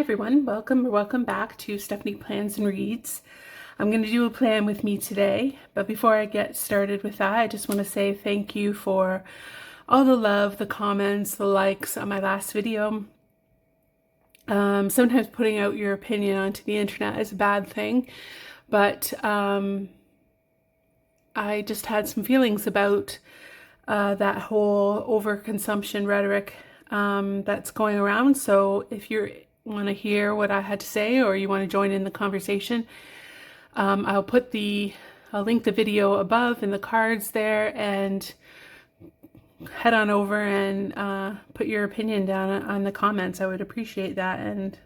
everyone, welcome back to Stephanie Plans and Reads. I'm going to do a plan with me today, but before I get started with that, I just want to say thank you for all the love, the comments, the likes on my last video. Sometimes putting out your opinion onto the internet is a bad thing, but I just had some feelings about that whole overconsumption rhetoric that's going around. So if you want to hear what I had to say, or you want to join in the conversation, I'll link the video above in the cards there, and head on over and put your opinion down on the comments. I would appreciate that, and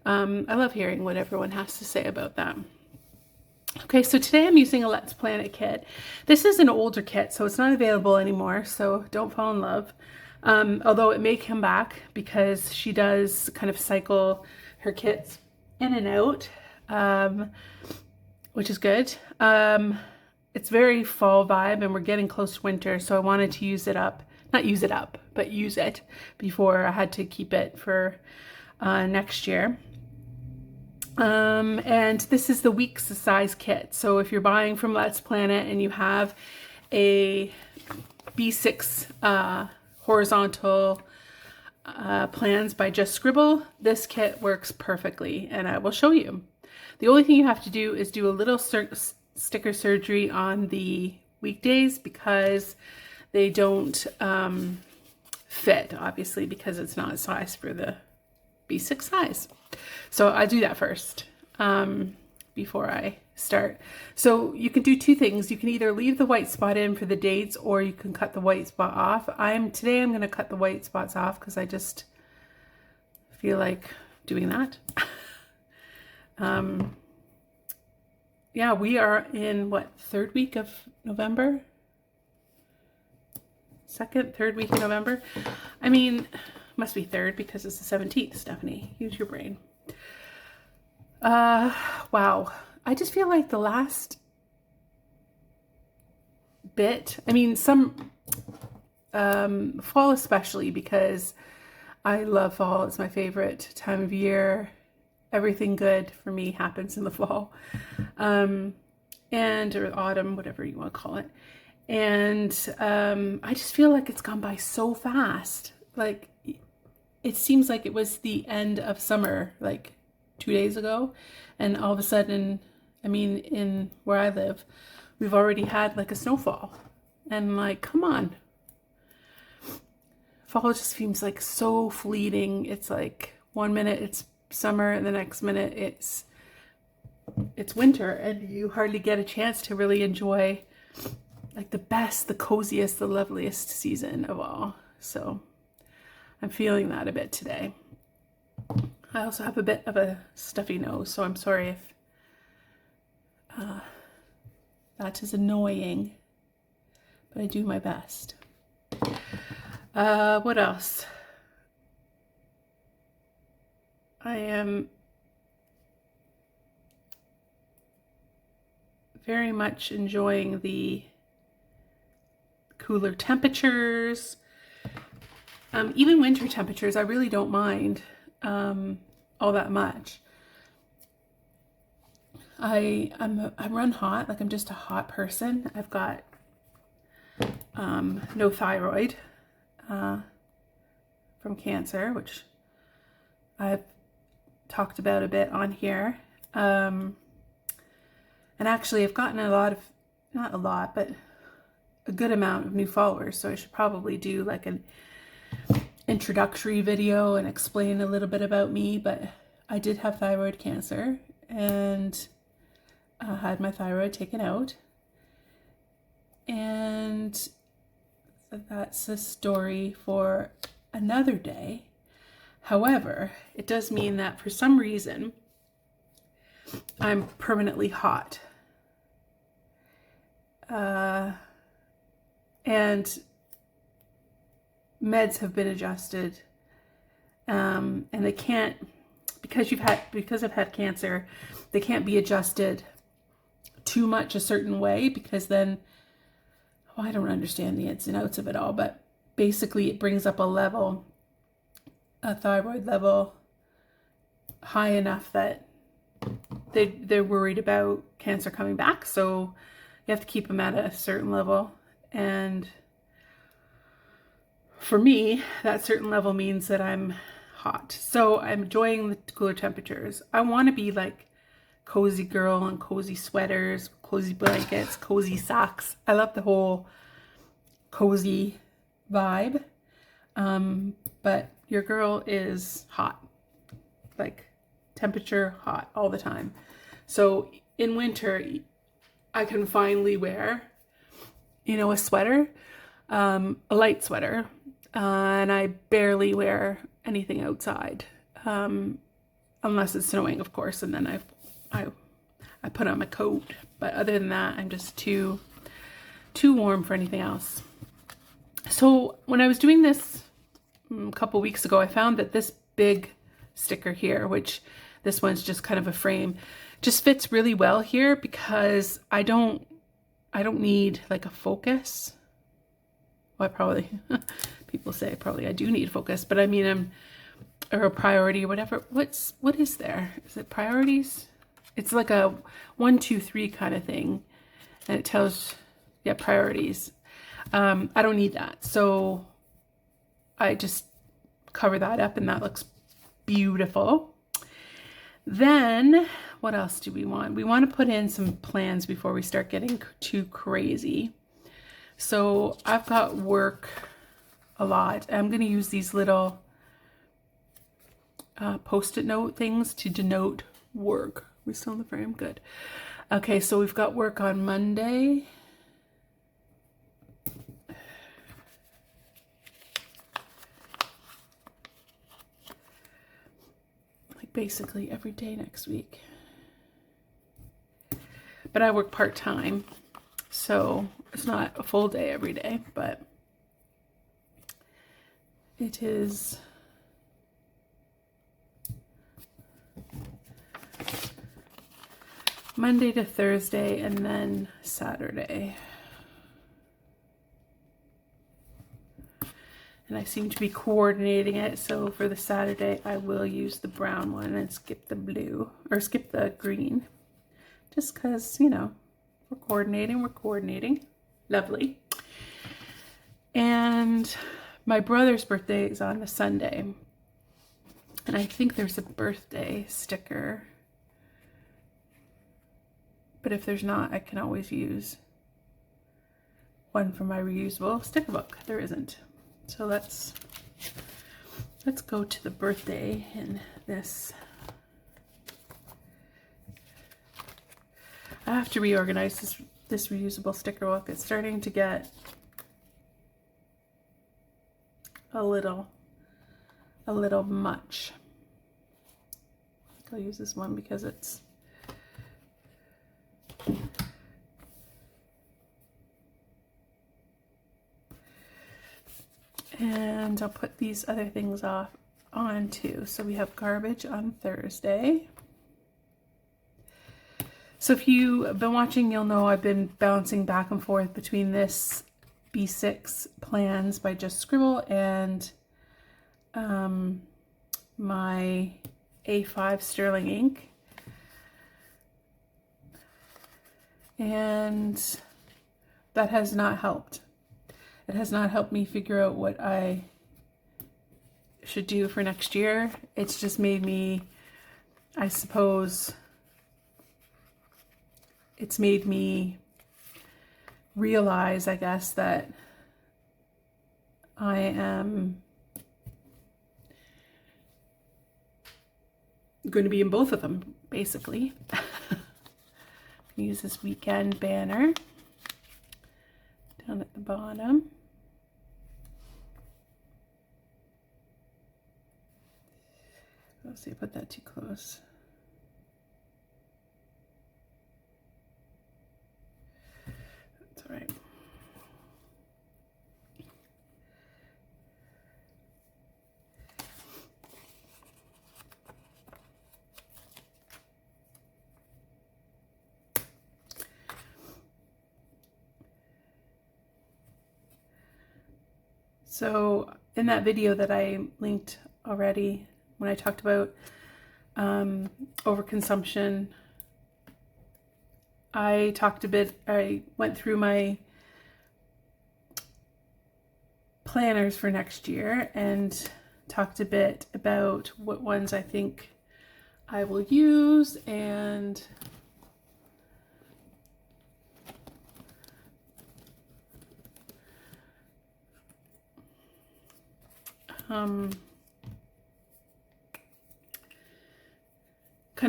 I love hearing what everyone has to say about that. Okay, so today I'm using a Let's Plan It kit. This is an older kit, so it's not available anymore, so don't fall in love. Although it may come back because she does kind of cycle her kits in and out, which is good. It's very fall vibe, and we're getting close to winter, so I wanted to use it before I had to keep it for next year. And this is the Weeks size kit. So if you're buying from Let's Plan It and you have a B6 horizontal plans by just Scribble, this kit works perfectly, and I will show you. The only thing you have to do is do a little sticker surgery on the weekdays because they don't fit, obviously, because it's not a size for the B6 size. So I do that first before I start. So you can do two things. You can either leave the white spot in for the dates, or you can cut the white spot off. Today I'm going to cut the white spots off because I just feel like doing that. Yeah, we are in what, third week of November? Third week of November? I mean, must be third because it's the 17th, Stephanie. Use your brain. Wow. I just feel like the last bit, I mean, some fall especially, because I love fall. It's my favorite time of year. Everything good for me happens in the fall, or autumn, whatever you want to call it. And I just feel like it's gone by so fast. Like, it seems like it was the end of summer, like 2 days ago, and all of a sudden, I mean, in where I live, we've already had like a snowfall, and like, come on. Fall just seems like so fleeting. It's like 1 minute it's summer, and the next minute it's winter, and you hardly get a chance to really enjoy like the best, the coziest, the loveliest season of all. So I'm feeling that a bit today. I also have a bit of a stuffy nose, so I'm sorry if that is annoying, but I do my best. What else? I am very much enjoying the cooler temperatures. Even winter temperatures, I really don't mind all that much. I run hot, like I'm just a hot person. I've got no thyroid from cancer, which I've talked about a bit on here. And actually I've gotten not a lot, but a good amount of new followers, so I should probably do like an introductory video and explain a little bit about me. But I did have thyroid cancer, and I had my thyroid taken out, and that's a story for another day. However, it does mean that for some reason I'm permanently hot. And meds have been adjusted, and they can't, because I've had cancer, they can't be adjusted too much a certain way, because then, I don't understand the ins and outs of it all, but basically it brings up a thyroid level high enough that they're worried about cancer coming back. So you have to keep them at a certain level. And for me, that certain level means that I'm hot. So I'm enjoying the cooler temperatures. I want to be like cozy girl and cozy sweaters, cozy blankets, cozy socks. I love the whole cozy vibe. But your girl is hot, like temperature hot all the time. So in winter, I can finally wear, you know, a sweater, a light sweater, and I barely wear anything outside, unless it's snowing, of course, and then I put on my coat. But other than that, I'm just too warm for anything else. So when I was doing this a couple weeks ago, I found that this big sticker here, which this one's just kind of a frame, just fits really well here because I don't need like a focus. Well, I probably, people say probably I do need focus, but I mean, or a priority or whatever. What is there? Is it priorities? It's like a 1, 2, 3 kind of thing. And it tells, yeah, priorities. I don't need that. So I just cover that up and that looks beautiful. Then what else do we want? We want to put in some plans before we start getting too crazy. So I've got work a lot. I'm going to use these little post-it note things to denote work. We still in the frame? Good. Okay, so we've got work on Monday. Like basically every day next week. But I work part-time, so it's not a full day every day, but it is Monday to Thursday and then Saturday. And I seem to be coordinating it, so for the Saturday I will use the brown one and skip the blue, or skip the green. Just because, you know, we're coordinating. Lovely. And my brother's birthday is on a Sunday. And I think there's a birthday sticker. But if there's not, I can always use one from my reusable sticker book. There isn't. So let's go to the birthday in this. I have to reorganize this reusable sticker book. It's starting to get a little much. I'll use this one because it's and I'll put these other things on too. So we have garbage on Thursday. So if you've been watching, you'll know I've been bouncing back and forth between this B6 plans by Just Scribble and my A5 sterling ink. And that has not helped. It has not helped me figure out what I should do for next year. It's just made me, I suppose, it's made me realize, I guess, that I am going to be in both of them, basically. Use this weekend banner down at the bottom. Let's see, I put that too close. That's all right. So in that video that I linked already, when I talked about overconsumption. I went through my planners for next year and talked a bit about what ones I think I will use, and kind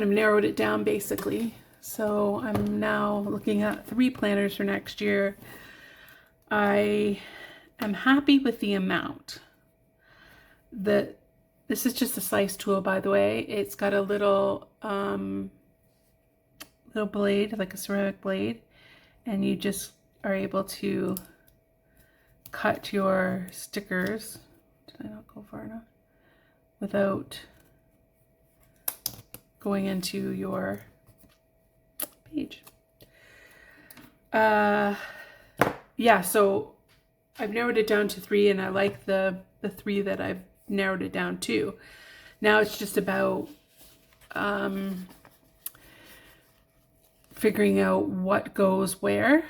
of narrowed it down basically. So I'm now looking at 3 planners for next year. I am happy with the amount. This is just a slice tool, by the way. It's got a little blade, like a ceramic blade, and you just are able to cut your stickers. Did I not go far enough? Without going into your page. Yeah, so I've narrowed it down to 3, and I like the 3 that I've narrowed it down to. Now it's just about figuring out what goes where.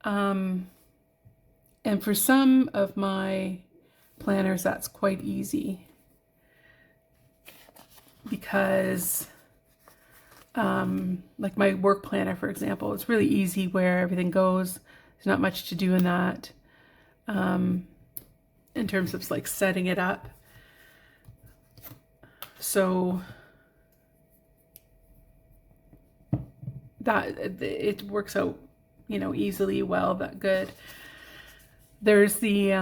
And for some of my planners, that's quite easy, because like my work planner, for example, it's really easy where everything goes. There's not much to do in that in terms of like setting it up. So that it works out, you know, easily, well, that good. There's the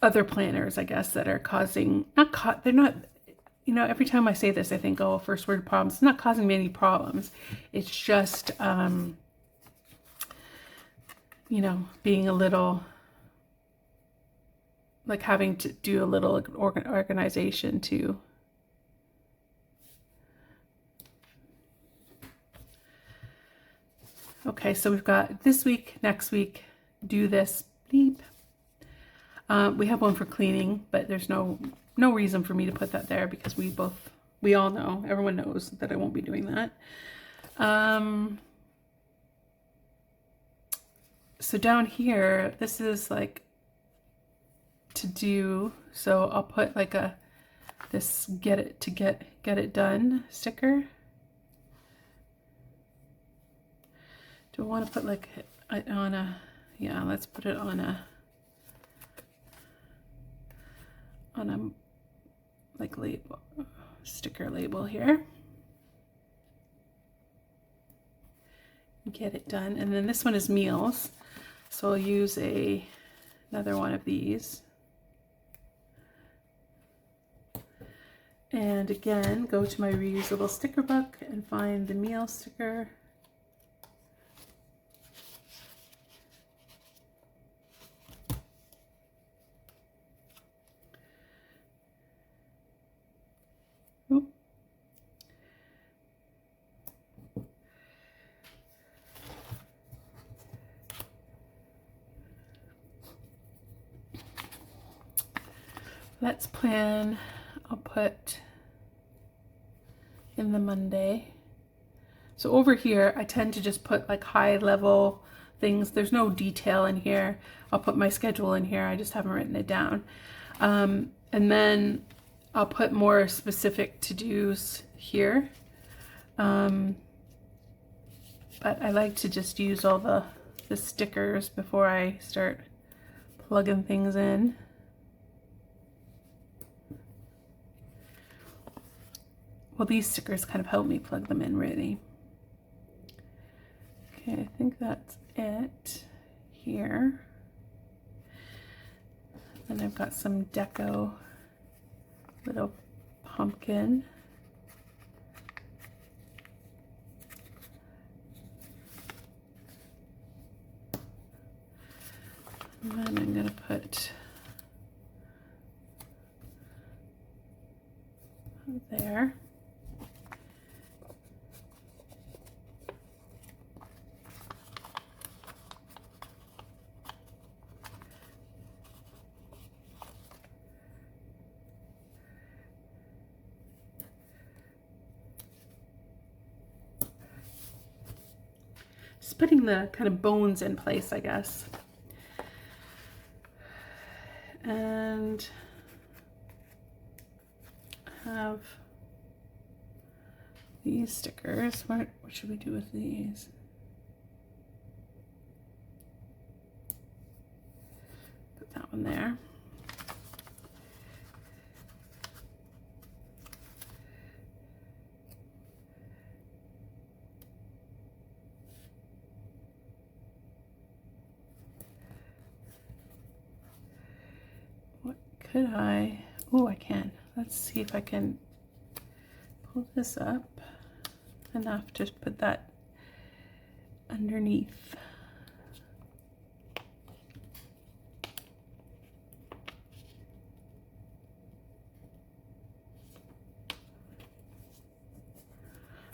other planners, I guess, that are causing, they're not, you know, every time I say this, I think, oh, first word problems. It's not causing me any problems. It's just, you know, being a little, like having to do a little organization too. Okay, so we've got this week, next week, do this, bleep. We have one for cleaning, but there's no reason for me to put that there, because we all know, everyone knows that I won't be doing that. So down here, this is like to do, so I'll put like this get it done sticker. Do I want to put like on a, yeah, let's put it on a like label, sticker label here. Get it done. And then this one is meals, so I'll use another one of these. And again, go to my reusable sticker book and find the meal sticker. Oop. Let's plan, I'll put in the Monday. So over here, I tend to just put like high level things. There's no detail in here. I'll put my schedule in here. I just haven't written it down. And then I'll put more specific to-dos here. But I like to just use all the stickers before I start plugging things in. Well, these stickers kind of help me plug them in, really. Okay, I think that's it here. Then I've got some deco, little pumpkin. And then I'm going to put there. just putting the kind of bones in place, I guess. And have these stickers. What should we do with these? Put that one there. What could I? Oh, I can. Let's see if I can pull this up enough to put that underneath.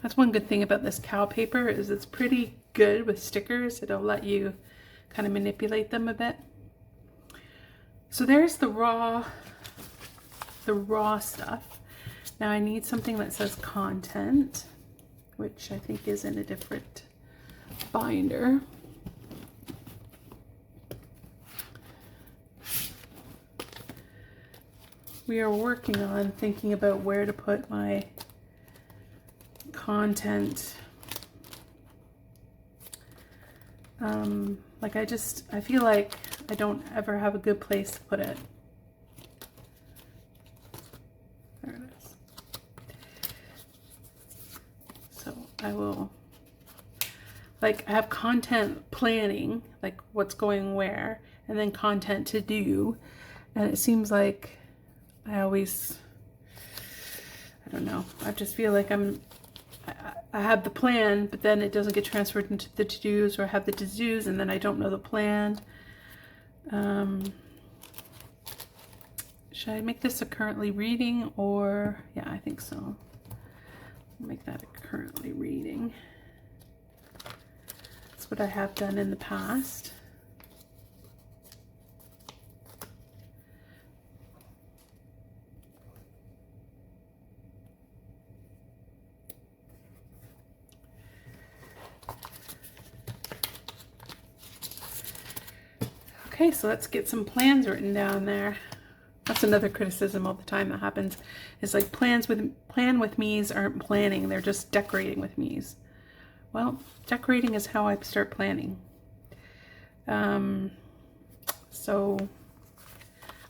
That's one good thing about this cow paper, is it's pretty good with stickers. It'll let you kind of manipulate them a bit. So there's the raw stuff. Now I need something that says content, which I think is in a different binder. We are working on thinking about where to put my content. Like I feel like I don't ever have a good place to put it. There it is. So I will, like, I have content planning, like what's going where, and then content to do. And it seems like I always, I don't know, I just feel like I have the plan, but then it doesn't get transferred into the to-dos, or I have the to-dos and then I don't know the plan. Should I make this a currently reading, or, yeah, I think so. I'll make that a currently reading. That's what I have done in the past. Okay, so let's get some plans written down there. That's another criticism all the time that happens. It's like plan with me's aren't planning, they're just decorating with me's. Well, decorating is how I start planning. So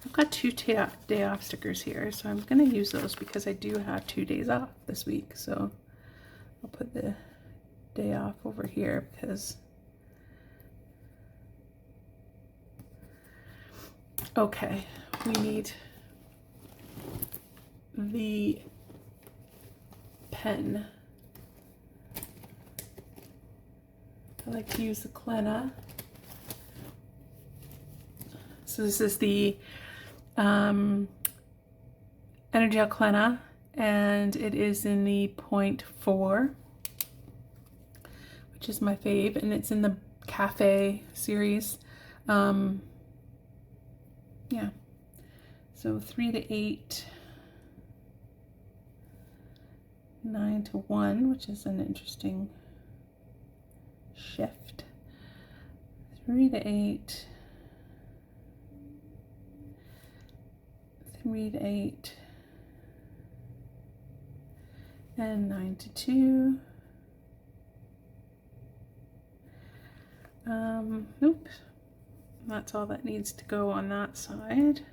I've got 2 day off stickers here, so I'm going to use those because I do have 2 days off this week. So I'll put the day off over here because, okay, we need the pen. I like to use the Clenna. So this is the Energel Clenna, and it is in the 0.4, which is my fave, and it's in the Cafe series. Yeah, so 3 to 8, 9 to 1, which is an interesting shift. 3 to 8, 3 to 8, and 9 to 2. Oops. That's all that needs to go on that side.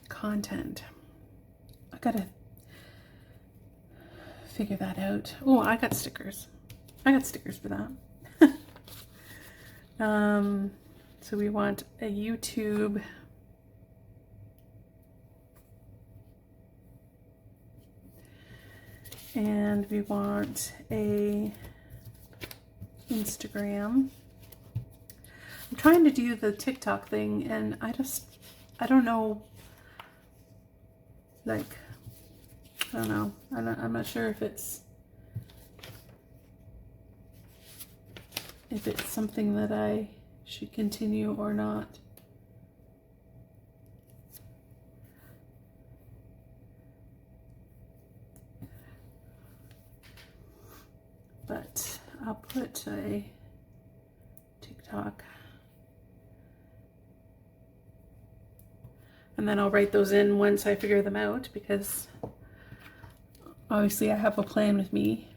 Content. I gotta figure that out. Oh, I got stickers. I got stickers for that. So we want a YouTube. And we want a Instagram. I'm trying to do the TikTok thing, and I don't know, like, I don't know. I'm not sure if it's something that I should continue or not. I'll put a TikTok. And then I'll write those in once I figure them out, because obviously I have a plan with me,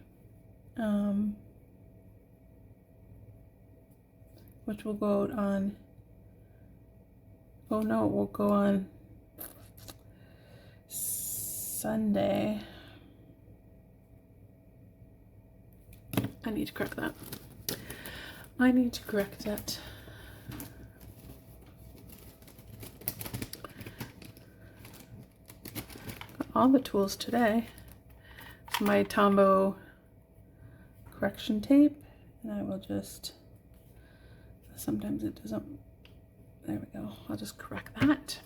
which will go out on, oh no, it will go on Sunday. I need to correct that. I need to correct it. Got all the tools today. My Tombow correction tape, and I will just, sometimes it doesn't, there we go, I'll just correct that.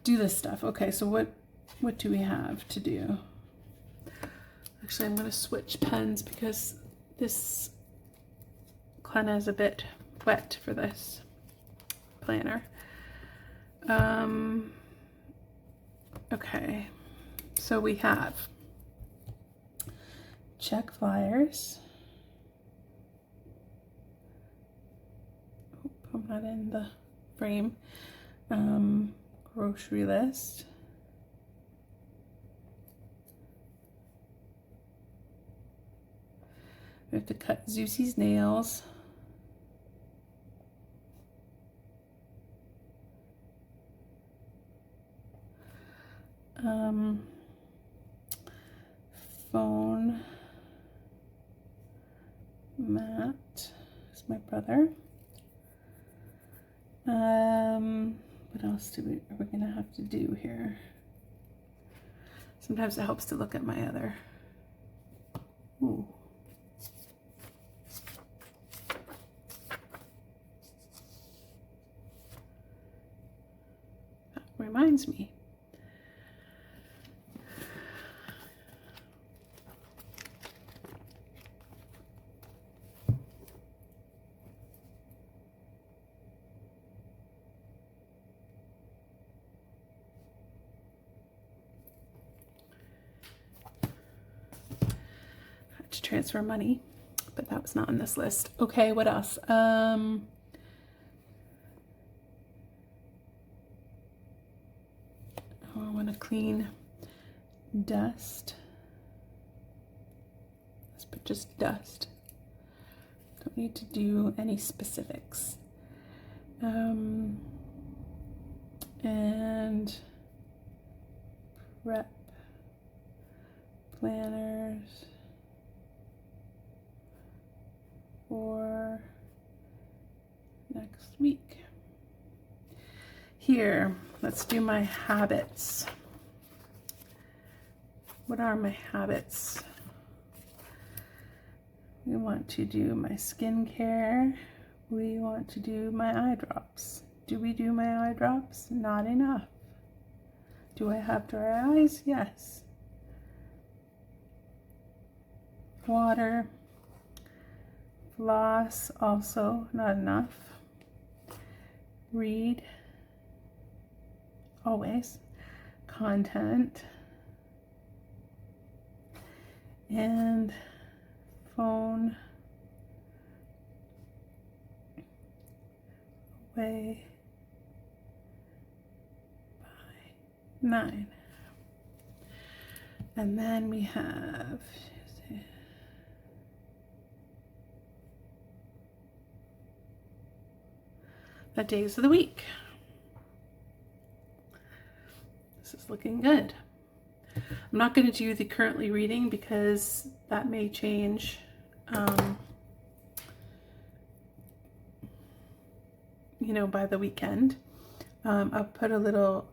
Do this stuff. Okay, so what do we have to do? Actually, I'm going to switch pens because this Clenna is a bit wet for this planner. Okay, so we have check flyers. Oh, I'm not in the frame. Grocery list. We have to cut Zeusie's nails. Phone. Matt is my brother. What else are we gonna have to do here? Sometimes it helps to look at my other. Ooh. That reminds me. To transfer money, but that was not on this list. Okay, what else? Oh, I want to clean dust. Let's put just dust. Don't need to do any specifics. And prep planners for next week. Here, let's do my habits. What are my habits? We want to do my skincare. We want to do my eye drops. Do we do my eye drops? Not enough. Do I have dry eyes? Yes. Water. Floss, also not enough. Read, always. Content. And phone away by 9. And then we have the days of the week. This is looking good. I'm not going to do the currently reading because that may change. You know, by the weekend. I'll put a little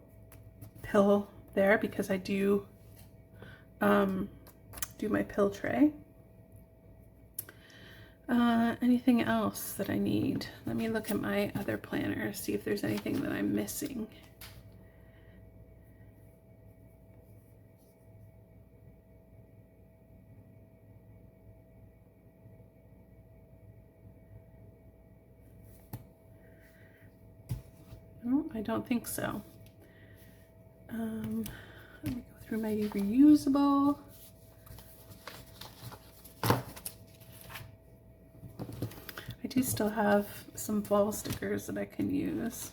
pill there because I do my pill tray. Anything else that I need? Let me look at my other planner, see if there's anything that I'm missing. No, I don't think so. Let me go through my reusable. do still have some fall stickers that I can use.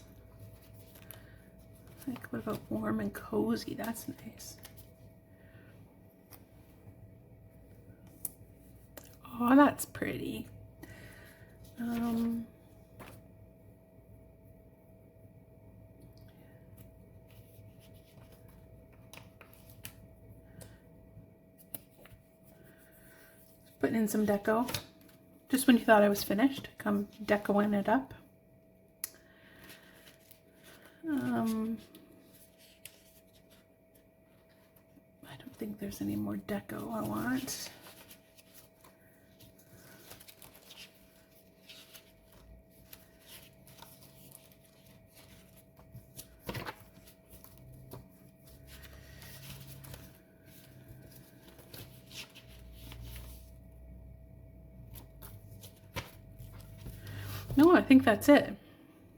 Like, what about warm and cozy? That's nice. Oh, that's pretty. Putting in some deco. Just when you thought I was finished, come decoing it up. I don't think there's any more deco I want. No, I think that's it.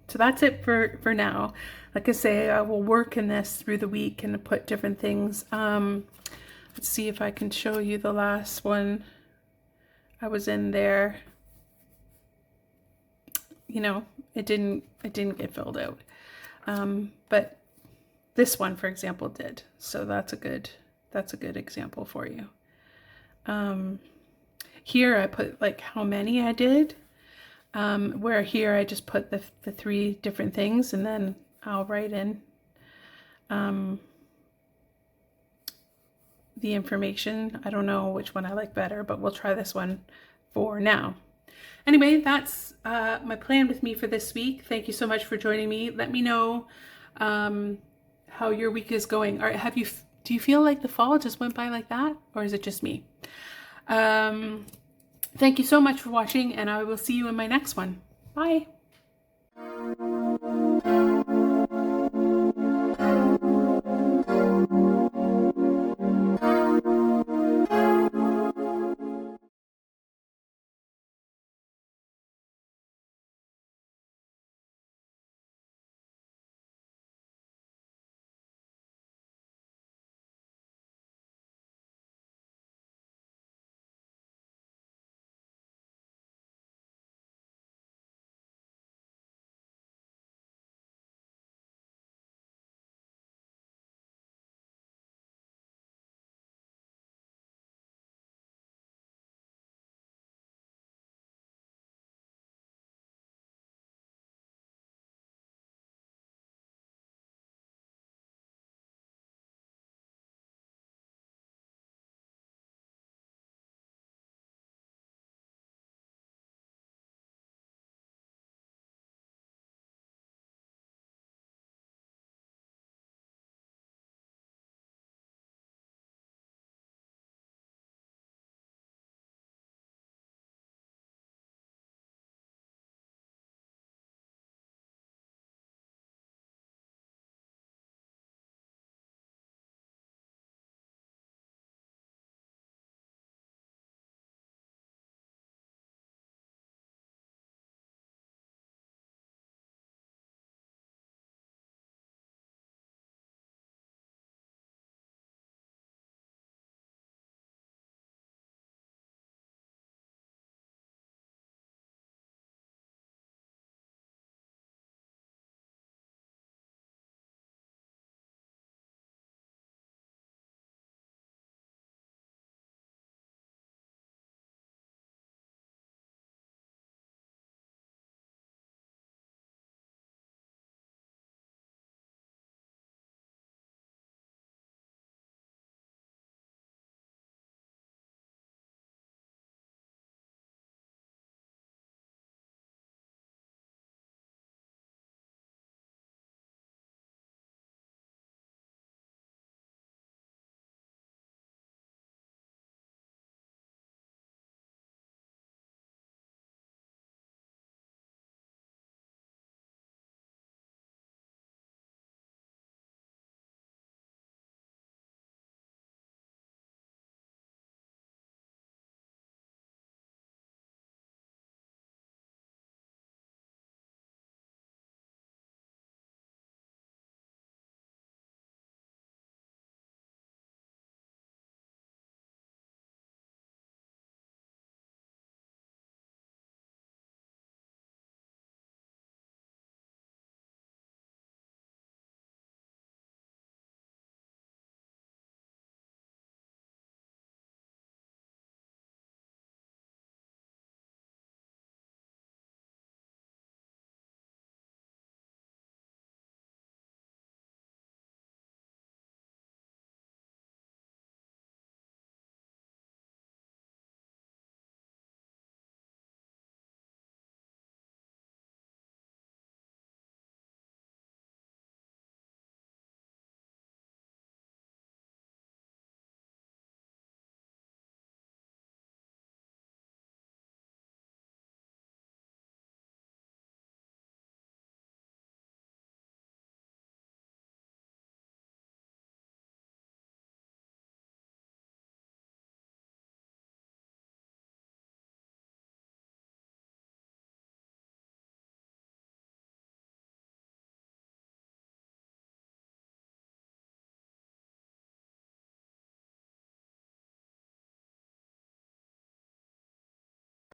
So that's it for now. Like I say, I will work in this through the week and put different things. Let's see if I can show you the last one. I was in there. You know, it didn't get filled out. But this one, for example, did. So that's a good example for you. Here I put like how many I did. Where here I just put the 3 different things, and then I'll write in the information. I don't know which one I like better, but we'll try this one for now. Anyway, that's my plan with me for this week. Thank you so much for joining me. Let me know how your week is going. Or do you feel like the fall just went by like that, or is it just me? Thank you so much for watching, and I will see you in my next one. Bye.